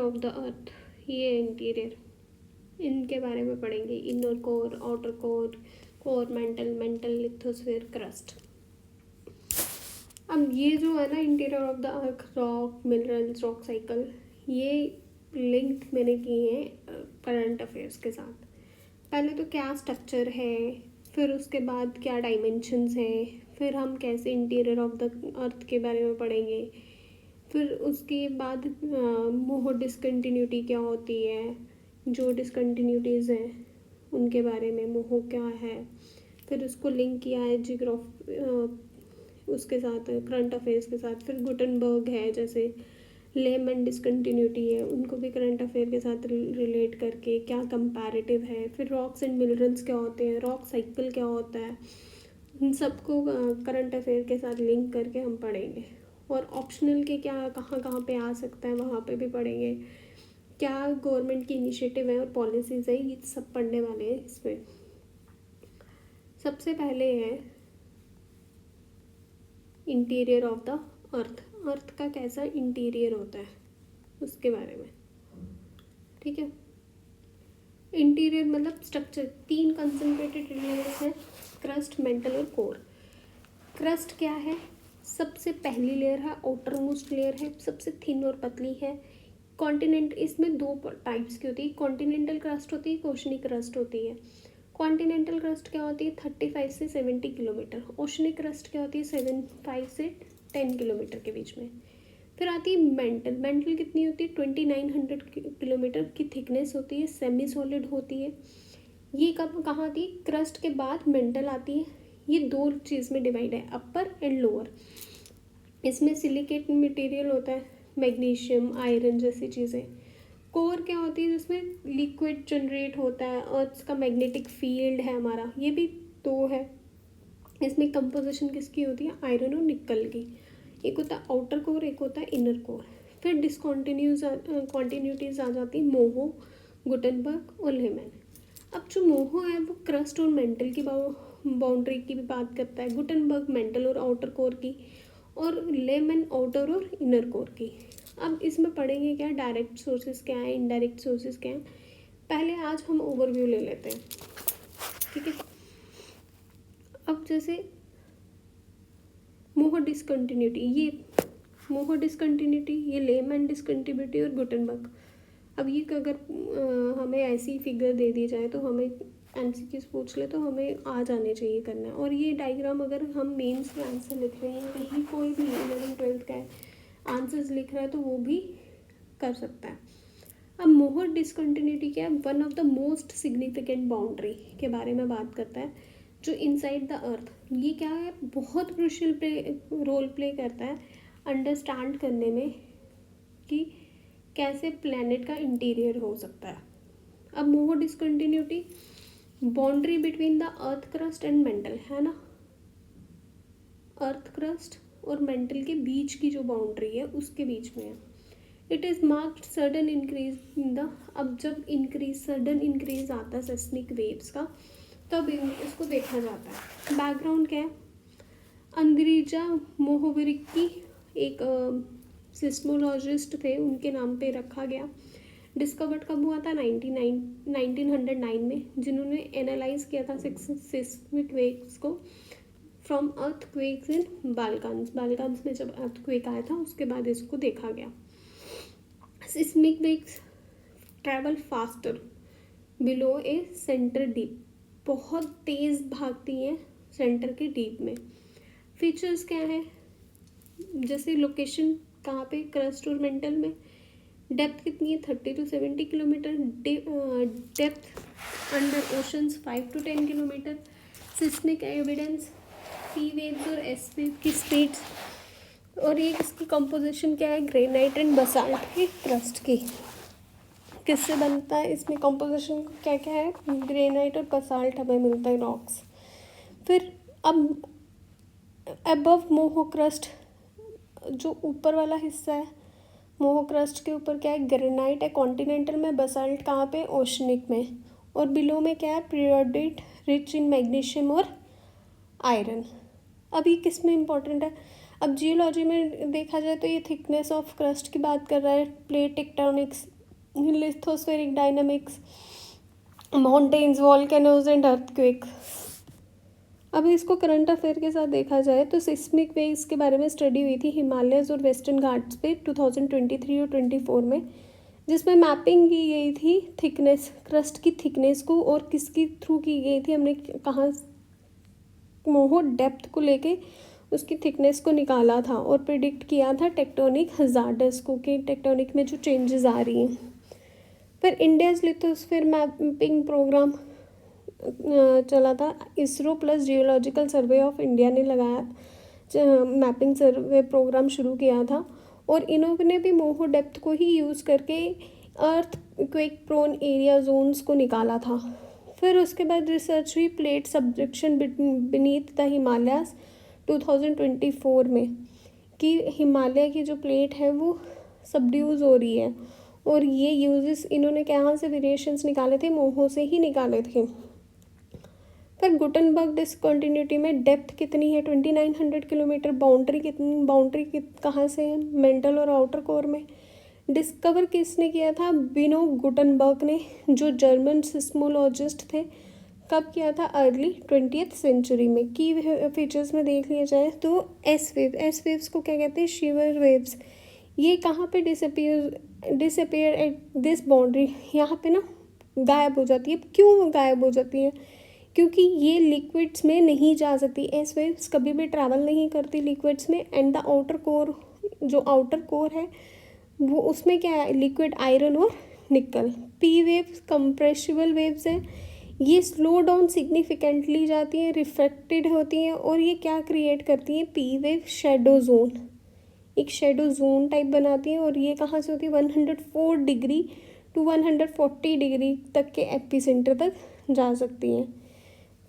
Of the earth, ये interior, इनके बारे में पढ़ेंगे। Inner core, outer core, core mantle, mental lithosphere, crust. अब ये जो है ना interior of the earth, rock, minerals, rock cycle, ये लिंक मैंने किए हैं करंट अफेयर्स के साथ। पहले तो क्या स्ट्रक्चर है, फिर उसके बाद क्या डायमेंशंस हैं, फिर हम कैसे इंटीरियर ऑफ द अर्थ के बारे में पढ़ेंगे, फिर उसके बाद मोह डिसकंटिन्यूटी क्या होती है, जो डिसकंटिन्यूटीज़ हैं उनके बारे में, मोह क्या है, फिर उसको लिंक किया है उसके साथ, करंट अफेयर्स के साथ। फिर गुटनबर्ग है, जैसे लेमन डिसकंटिन्यूटी है, उनको भी करंट अफेयर के साथ रिलेट करके क्या कंपैरेटिव है। फिर रॉक्स एंड मिनरल्स क्या होते हैं, रॉक साइकिल क्या होता है, इन सबको करंट अफेयर के साथ लिंक करके हम पढ़ेंगे। और ऑप्शनल के क्या कहाँ कहाँ पे आ सकता है वहाँ पे भी पढ़ेंगे, क्या गवर्नमेंट की इनिशिएटिव है और पॉलिसीज़ है, ये सब पढ़ने वाले हैं इसमें। सबसे पहले है इंटीरियर ऑफ द अर्थ, अर्थ का कैसा इंटीरियर होता है उसके बारे में, ठीक है। इंटीरियर मतलब स्ट्रक्चर, 3 कंसंट्रेटेड लेयर्स हैं, क्रस्ट, मेंटल और कोर। क्रस्ट क्या है, सबसे पहली लेयर है, आउटर मोस्ट लेयर है, सबसे थिन और पतली है। कॉन्टिनेंट, इसमें 2 टाइप्स की होती है, कॉन्टिनेंटल क्रस्ट होती है, ओशनिक क्रस्ट होती है। कॉन्टिनेंटल क्रस्ट क्या होती है, 35 से 70 किलोमीटर। ओशनिक क्रस्ट क्या होती है, 75 से 10 किलोमीटर के बीच में। फिर आती है मेंटल, मेंटल कितनी होती है, 2900 किलोमीटर की थिकनेस होती है, सेमी सॉलिड होती है। ये कब कहाँ आती है, क्रस्ट के बाद मेंटल आती है। ये 2 चीज़ में डिवाइड है, अपर एंड लोअर। इसमें सिलिकेट मटेरियल होता है, मैग्नीशियम, आयरन जैसी चीज़ें। कोर क्या होती है, जिसमें लिक्विड जनरेट होता है, अर्थ का मैग्नेटिक फील्ड है हमारा, ये भी 2 है। इसमें कंपोजिशन किसकी होती है, आयरन और निकल की। एक होता है आउटर कोर, एक होता है इनर कोर। फिर कॉन्टिन्यूटीज आ जाती है, मोहो, गुटनबर्ग और लेमन। अब जो मोहो है वो क्रस्ट और मेंटल की बाउंड्री की भी बात करता है, गुटनबर्ग मेंटल और आउटर कोर की, और लेमन आउटर और इनर कोर की। अब इसमें पढ़ेंगे क्या, डायरेक्ट सोर्सेज क्या है, इनडायरेक्ट सोर्सेज क्या हैं। पहले आज हम ओवरव्यू ले लेते हैं, ठीक है। अब जैसे मोह डिसकंटिन्यूटी, ये लेमन डिसकंटिन्यूटी और गुटनबर्ग। अब ये अगर हमें ऐसी फिगर दे दी जाए तो हमें एमसीक्यूज पूछ ले तो हमें आ जाने चाहिए करना। और ये डायग्राम अगर हम मेंस में आंसर लिख रहे हैं, कहीं कोई भी 11th-12th का आंसर्स लिख रहा है तो वो भी कर सकता है। अब मोहर डिसकंटिन्यूटी क्या है, one of the most significant boundary के बारे में बात करता है, जो इनसाइड द अर्थ। ये क्या है, बहुत क्रूशियल रोल प्ले करता है अंडरस्टैंड करने में कि कैसे प्लैनेट का इंटीरियर हो सकता है। अब मोहर discontinuity boundary between the earth crust and mental है ना, अर्थ क्रस्ट और मेंटल के बीच की जो बाउंड्री है उसके बीच में है। It is marked sudden increase in the, अब जब सडन इंक्रीज आता है सेस्मिक वेव्स का तब इसको देखा जाता है। बैकग्राउंड क्या है, अंद्रीजा मोहोविरिकी एक सिस्मोलॉजिस्ट थे, उनके नाम पे रखा गया। डिस्कवर्ड कब हुआ था, 1909 में, जिन्होंने एनालाइज किया था सिस्मिक वेव्स को फ्रॉम अर्थक्वेक्स इन बाल्कान्स में जब अर्थक्वेक आया था उसके बाद इसको देखा गया। Seismic waves travel faster below a centre deep, बहुत तेज़ भागती हैं सेंटर के डीप में। फीचर्स क्या है, जैसे लोकेशन कहाँ पे, क्रस्ट और मेंटल में। डेप्थ कितनी है, 30 to 70 kilometre. Depth under oceans 5 to 10 kilometre. Seismic evidence, P waves और एस वेव की स्पीड्स। और ये इसकी कंपोजिशन क्या है, ग्रेनाइट एंड बसाल्ट की क्रस्ट की। किससे बनता है, इसमें कंपोजिशन क्या क्या है, ग्रेनाइट और बसाल्ट हमें मिलता है, रॉक्स। फिर अब अबव मोहो क्रस्ट, जो ऊपर वाला हिस्सा है मोहो क्रस्ट के ऊपर क्या है, ग्रेनाइट है कॉन्टिनेंटल में, बसाल्ट कहाँ पे, ओशनिक में। और बिलो में क्या है, पीरियोडाइट रिच इन मैग्नीशियम और आयरन। अब ये किस में इम्पोर्टेंट है, अब जियोलॉजी में देखा जाए तो ये थिकनेस ऑफ क्रस्ट की बात कर रहा है, plate tectonics lithospheric dynamics, mountains, volcanoes and earthquake. अब इसको करंट अफेयर के साथ देखा जाए तो सिस्मिक वेव्स के बारे में स्टडी हुई थी हिमालयस और वेस्टर्न घाट्स पे 2023 और 24 में, जिसमें मैपिंग की गई थी थिकनेस, क्रस्ट की थिकनेस को, और किसकी थ्रू की गई थी, हमने कहाँ मोहो डेप्थ को लेके उसकी थिकनेस को निकाला था और प्रिडिक्ट किया था टेक्टोनिक हजार्ड्स को कि टेक्टोनिक में जो चेंजेस आ रही हैं। फिर इंडियाज लिथोस्फीयर मैपिंग प्रोग्राम चला था, ISRO plus geological survey of India ने लगाया मैपिंग सर्वे प्रोग्राम शुरू किया था, और इन्होंने भी मोहो डेप्थ को ही यूज़ करके अर्थ क्वेक प्रोन एरिया जोन्स को निकाला था। फिर उसके बाद रिसर्च हुई प्लेट सब्डक्शन बीनीथ द हिमालयाज 2024 में, कि हिमालय की जो प्लेट है वो सबड्यूज हो रही है, और ये यूजेस इन्होंने कहाँ से वेरिएशंस निकाले थे, मोहो से ही निकाले थे। फिर गुटनबर्ग डिसकंटिन्यूटी में डेप्थ कितनी है, 2900 किलोमीटर। बाउंड्री कहाँ से है, मेंटल और आउटर कोर में। डिस्कवर किसने किया था, बिनो गुटनबर्ग ने, जो जर्मन सिस्मोलॉजिस्ट थे। कब किया था, अर्ली 20th सेंचुरी में। की फीचर्स में देख लिया जाए तो एस वेव्स को क्या कहते हैं, शिवर वेव्स। ये कहाँ पे डिसअपियर एट दिस बाउंड्री, यहाँ पे ना गायब हो जाती है। क्यों गायब हो जाती है, क्योंकि ये लिक्विड्स में नहीं जा सकती। एस वेव्स कभी भी ट्रैवल नहीं करती लिक्विड्स में। एंड द आउटर कोर, जो आउटर कोर है वो, उसमें क्या है, लिक्विड आयरन और निकल। पी वेव्स कंप्रेसिबल वेव्स हैं, ये स्लो डाउन सिग्निफिकेंटली जाती हैं, रिफ्लेक्टेड होती हैं, और ये क्या क्रिएट करती हैं, पी वेव शेडो जोन, एक शेडो जोन टाइप बनाती हैं। और ये कहाँ से होती है, 104 डिग्री टू 140 डिग्री तक के एपिसेंटर तक जा सकती हैं।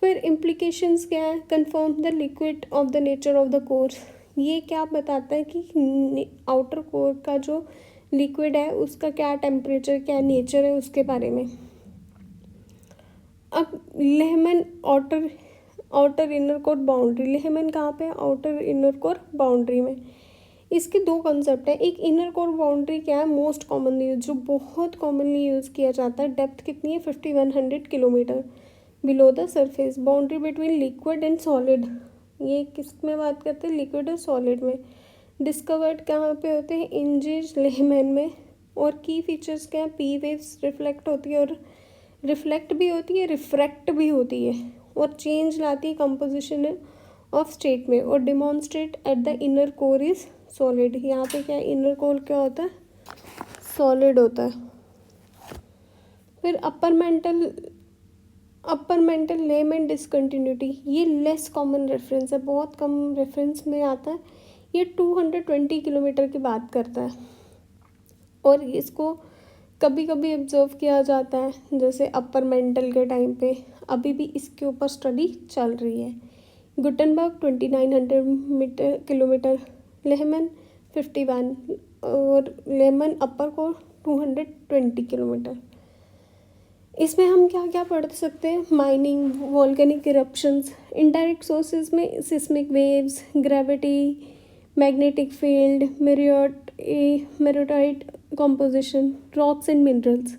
फिर इम्प्लीकेशंस क्या है, confirm the liquid of the nature of the core. ये क्या बताता है कि आउटर कोर का जो लिक्विड है उसका क्या टेम्परेचर, क्या नेचर है, उसके बारे में। अब Lehmann outer inner core boundary, Lehmann कहाँ पे है, आउटर इनर कोर बाउंड्री में। इसके दो कॉन्सेप्ट है, एक इनर कोर बाउंड्री क्या है, मोस्ट कॉमनली यूज, जो बहुत कॉमनली यूज़ किया जाता है। डेप्थ कितनी है, 5100 kilometre below the surface. Boundary between liquid and solid, ये किस में बात करते हैं, लिक्विड और सॉलिड में। डिस्कवर्ड कहाँ पे होते हैं, इंजिज लेहमैन में। और की फीचर्स क्या है, पी वेव्स रिफ्लेक्ट होती है, और रिफ्लेक्ट भी होती है, रिफ्रैक्ट भी होती है, और चेंज लाती है कंपोजिशन ऑफ स्टेट में, और demonstrate at the inner core is solid. यहाँ पे क्या है, इनर कोर क्या होता है, सॉलिड होता है। फिर अपर मेंटल लेहमैन डिसकंटिन्यूटी, ये लेस कॉमन रेफरेंस है, बहुत कम रेफरेंस में आता है। ये 220 किलोमीटर की बात करता है, और इसको कभी कभी ऑब्जर्व किया जाता है, जैसे अपर मेंटल के टाइम पे। अभी भी इसके ऊपर स्टडी चल रही है। गुटनबर्ग 2900 किलोमीटर, लेहमैन 51, और लेहमैन अपर को 220 किलोमीटर। इसमें हम क्या क्या पढ़ सकते हैं, mining, volcanic eruptions, indirect sources में seismic waves, gravity, magnetic field, मेरिटाइट composition, rocks and minerals.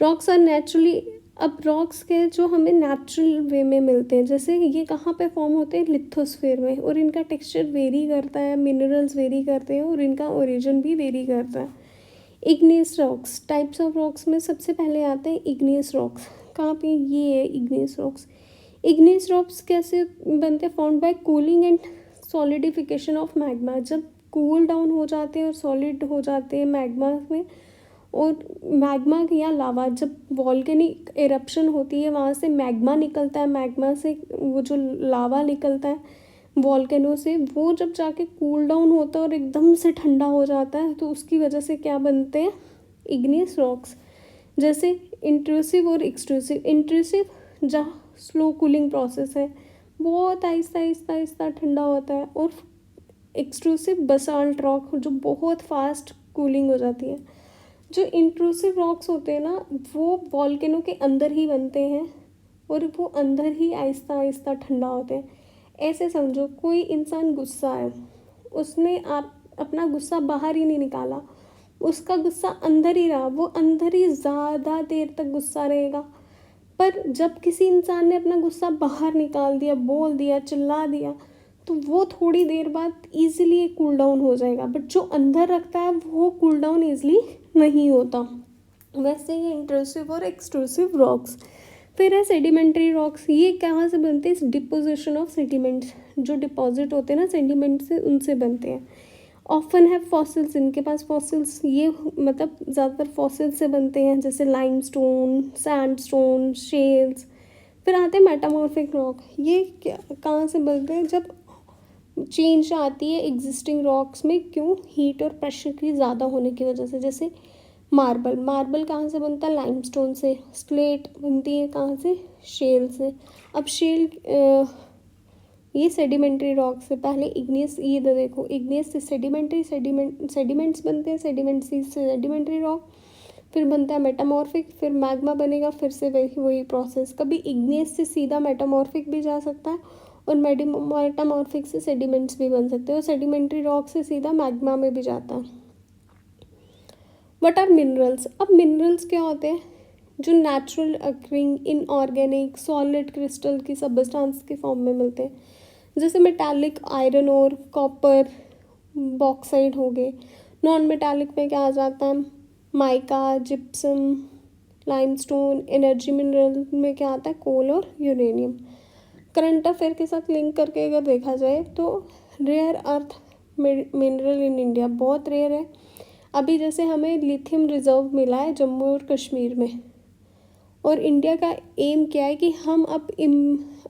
Rocks are naturally, अब रॉक्स के जो हमें नेचुरल वे में मिलते हैं, जैसे ये कहाँ पे फॉर्म होते हैं, लिथोस्फीयर में, और इनका टेक्सचर वेरी करता है, मिनरल्स वेरी करते हैं, और इनका ओरिजिन भी वेरी करता है। Igneous rocks, types of rocks में सबसे पहले आते हैं इग्नियस रॉक्स। कहाँ पे, ये है इग्नियस रॉक्स। इग्नियस रॉक्स कैसे बनते हैं, found by cooling and solidification of magma. जब कूल डाउन हो जाते हैं और सॉलिड हो जाते हैं मैग्मा में, और मैग्मा या लावा, जब वॉल्केनिक एरप्शन होती है वहाँ से मैग्मा निकलता है, मैग्मा से वो जो लावा निकलता है वॉल्केनो से, वो जब जाके कूल डाउन होता है और एकदम से ठंडा हो जाता है, तो उसकी वजह से क्या बनते हैं, इग्नियस रॉक्स। जैसे इंट्रूसिव और एक्सट्रूसिव। इंट्रूसिव जहाँ स्लो कूलिंग प्रोसेस है, बहुत आहिस्ता आहिस्ता आहिस्ता ठंडा होता है, और एक्सट्रूसिव बसाल्ट रॉक, जो बहुत फास्ट कूलिंग हो जाती है। जो इंट्रूसिव रॉक्स होते हैं ना, वो वॉल्केनो के अंदर ही बनते हैं, और वो अंदर ही आहिस्ता आहिस्ता ठंडा होते हैं। ऐसे समझो, कोई इंसान गुस्सा है, उसने आप अपना गुस्सा बाहर ही नहीं निकाला, उसका गुस्सा अंदर ही रहा, वो अंदर ही ज़्यादा देर तक गुस्सा रहेगा। पर जब किसी इंसान ने अपना गुस्सा बाहर निकाल दिया, बोल दिया, चिल्ला दिया, तो वो थोड़ी देर बाद ईज़िली कूल डाउन हो जाएगा। बट जो अंदर रखता है वो कूल डाउन ईज़िली नहीं होता। वैसे ही इंट्रूसिव और एक्सट्रूसिव रॉक्स। फिर है सेडिमेंट्री रॉक्स। ये कहाँ से बनते हैं? डिपोजिशन ऑफ सेडिमेंट्स, जो डिपॉजिट होते हैं ना सेडिमेंट से, उनसे बनते हैं। ऑफन है फॉसिल्स, इनके पास फॉसिल्स, ये मतलब ज़्यादातर फॉसिल्स से बनते हैं, जैसे लाइमस्टोन, सैंडस्टोन, शेल्स। फिर आते हैं मेटामॉर्फिक रॉक। ये क्या कहाँ से बनते हैं? जब चेंज आती है एग्जिस्टिंग रॉक्स में, क्यों? हीट और प्रेशर की ज़्यादा होने की वजह से। जैसे मार्बल, मार्बल कहाँ से बनता है? लाइमस्टोन से। स्लेट बनती है कहाँ से? शेल से। अब शेल ये सेडिमेंट्री रॉक से। पहले इग्नियस, ये देखो इग्नियस से सेडिमेंट्स बनते हैं, सेडिमेंट से सेडिमेंट्री रॉक, फिर बनता है मेटामॉर्फिक, फिर मैग्मा बनेगा, फिर से वही प्रोसेस। कभी इग्नियस से सीधा मेटामॉर्फिक भी जा सकता है और मेटामॉर्फिक से सेडिमेंट्स भी बन सकते हैं, और सेडिमेंट्री रॉक से सीधा मैग्मा में भी जाता है। What are minerals? अब मिनरल्स क्या होते हैं? जो natural occurring inorganic solid crystal की सब्सटेंस के फॉर्म में मिलते हैं, जैसे मेटालिक आयरन और कॉपर, बॉक्साइड हो गए। नॉन मेटालिक में क्या आ जाता है? Mica, gypsum, limestone. Energy mineral में क्या आता है? कोल और यूरेनियम। करंट अफेयर के साथ लिंक करके अगर देखा जाए तो rare earth mineral in India बहुत रेयर है। अभी जैसे हमें लिथियम रिजर्व मिला है जम्मू और कश्मीर में, और इंडिया का एम क्या है कि हम अब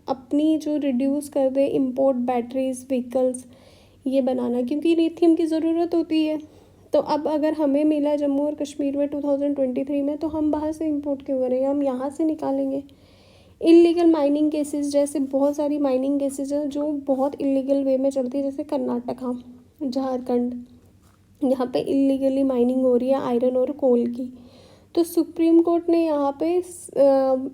अपनी जो रिड्यूस कर दें इंपोर्ट बैटरीज व्हीकल्स ये बनाना, क्योंकि लिथियम की ज़रूरत होती है। तो अब अगर हमें मिला है जम्मू और कश्मीर में 2023 में, तो हम बाहर से इंपोर्ट क्यों करेंगे? हम यहाँ से निकालेंगे। इलीगल माइनिंग केसेस, जैसे बहुत सारी माइनिंग केसेस हैं जो बहुत इलीगल वे में चलती है, जैसे कर्नाटका, झारखंड, यहाँ पे इलीगली माइनिंग हो रही है आयरन और कोल की। तो सुप्रीम कोर्ट ने यहाँ पे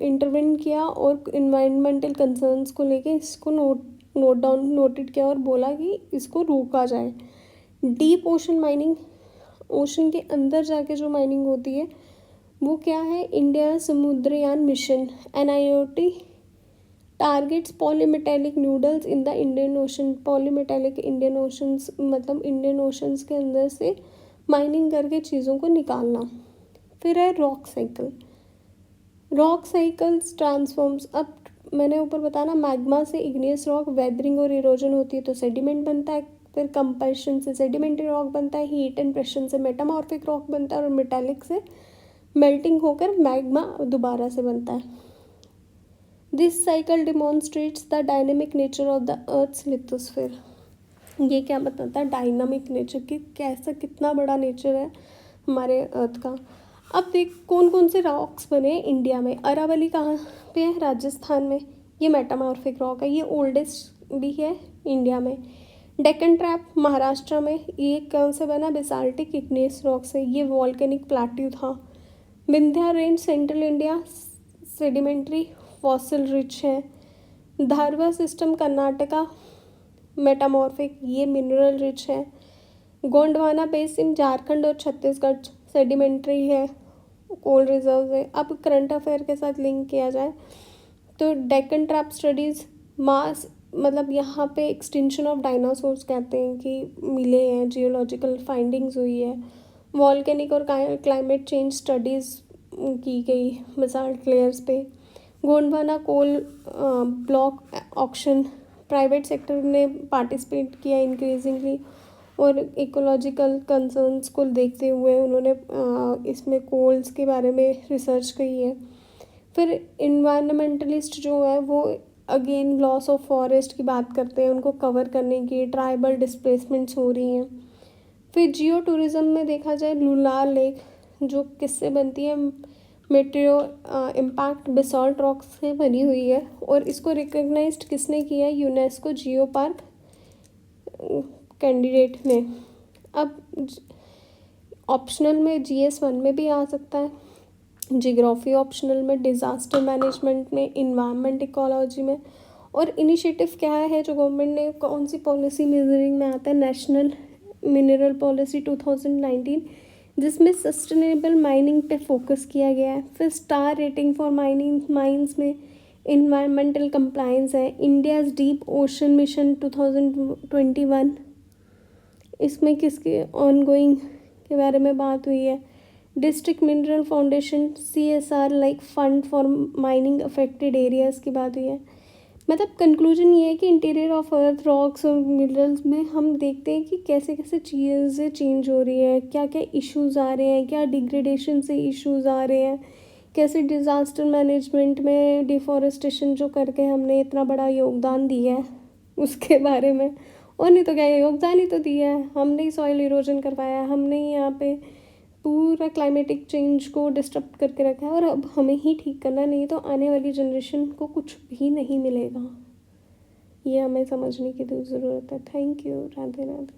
इंटरवेन किया और इन्वायरमेंटल कंसर्न्स को लेके इसको नोटेड किया और बोला कि इसको रोका जाए। डीप ओशन माइनिंग, ओशन के अंदर जाके जो माइनिंग होती है वो क्या है? India Samudrayaan mission NIOT targets polymetallic noodles in the Indian ocean. Polymetallic Indian oceans मतलब इंडियन ओशंस के अंदर से माइनिंग करके चीज़ों को निकालना। फिर है rock cycle. Rock cycles transforms. अब मैंने ऊपर बताना मैग्मा से इग्नियस रॉक, वेदरिंग और इरोजन होती है तो सेडिमेंट बनता है। फिर कंप्रेशन से सेडिमेंट्री रॉक बनता है, हीट एंड प्रेशर से मेटामॉर्फिक रॉक बनता है, और मेटालिक से मेल्टिंग होकर मैग्मा दोबारा से बनता है। This cycle demonstrates the dynamic nature of the earth's lithosphere. ये क्या बताता है? डायनामिक नेचर की, कैसा कितना बड़ा नेचर है हमारे अर्थ का। अब देख कौन कौन से रॉक्स बने हैं इंडिया में। अरावली कहाँ पे है? राजस्थान में। ये मेटामॉर्फिक रॉक है, ये ओल्डेस्ट भी है इंडिया में। डेक्कन ट्रैप महाराष्ट्र में, ये कौन से बना? बेसाल्टिक इग्नियस रॉक से। ये वॉल्केनिक प्लेट्यू था। Vindhya range central India, sedimentary fossil rich है। धारवा सिस्टम कर्नाटका, मेटामॉर्फिक, ये मिनरल रिच है। गोंडवाना बेसिन झारखंड और छत्तीसगढ़, सेडिमेंट्री है, कोल रिजर्व है। अब करंट अफेयर के साथ लिंक किया जाए तो डेक्कन ट्रैप स्टडीज़, मास मतलब यहाँ पे एक्सटिंक्शन ऑफ डायनासोर्स कहते हैं कि मिले हैं, जियोलॉजिकल फाइंडिंग्स हुई है। वॉल्केनिक और क्लाइमेट चेंज स्टडीज़ की गई बेसाल्ट लेयर्स पे। Gondwana coal block auction, private sector ने पार्टिसिपेट किया इंक्रीजिंगली, और इकोलॉजिकल कंसर्न्स को देखते हुए उन्होंने इसमें कोल्स के बारे में रिसर्च की है। फिर इन्वायरमेंटलिस्ट जो है वो अगेन लॉस ऑफ फॉरेस्ट की बात करते हैं, उनको कवर करने की। ट्राइबल डिस्प्लेसमेंट्स हो रही हैं। फिर जियो टूरिज़्म में देखा जाए लुलार लेक जो किससे बनती है? मेटेरो इम्पैक्ट बेसॉल्ट रॉक से बनी हुई है, और इसको रिकग्नाइज्ड किसने किया है? यूनेस्को जियो पार्क कैंडिडेट ने। अब ऑप्शनल में GS1 में भी आ सकता है, जियोग्राफी ऑप्शनल में, डिज़ास्टर मैनेजमेंट में, इन्वायरमेंट इकोलॉजी में। और इनिशिएटिव क्या है जो गवर्नमेंट ने, कौन सी पॉलिसी मेजरिंग में आता है? नेशनल मिनरल पॉलिसी 2019 जिसमें सस्टेनेबल माइनिंग पे फोकस किया गया है। फिर star rating for mining mines में इन्वायरमेंटल कंप्लायंस है। इंडियाज़ डीप ओशन मिशन 2021, इसमें किसके ऑनगोइंग के बारे में बात हुई है। District mineral foundation CSR like fund for mining affected areas की बात हुई है। मतलब कंक्लूजन ये है कि इंटीरियर ऑफ अर्थ रॉक्स और मिनरल्स में हम देखते हैं कि कैसे कैसे चीज़ें चेंज हो रही हैं, क्या क्या इश्यूज़ आ रहे हैं, क्या डिग्रेडेशन से इश्यूज़ आ रहे हैं, कैसे डिज़ास्टर मैनेजमेंट में डिफॉरेस्टेशन जो करके हमने इतना बड़ा योगदान दिया है उसके बारे में। और नहीं तो क्या, योगदान ही तो दिया है हमने ही, सॉइल इरोजन करवाया है हमने ही, यहाँ पे पूरा क्लाइमेटिक चेंज को डिस्टर्ब करके रखा है और अब हमें ही ठीक करना, नहीं तो आने वाली जनरेशन को कुछ भी नहीं मिलेगा। ये हमें समझने की तो ज़रूरत है। Thank you. राधे राधे।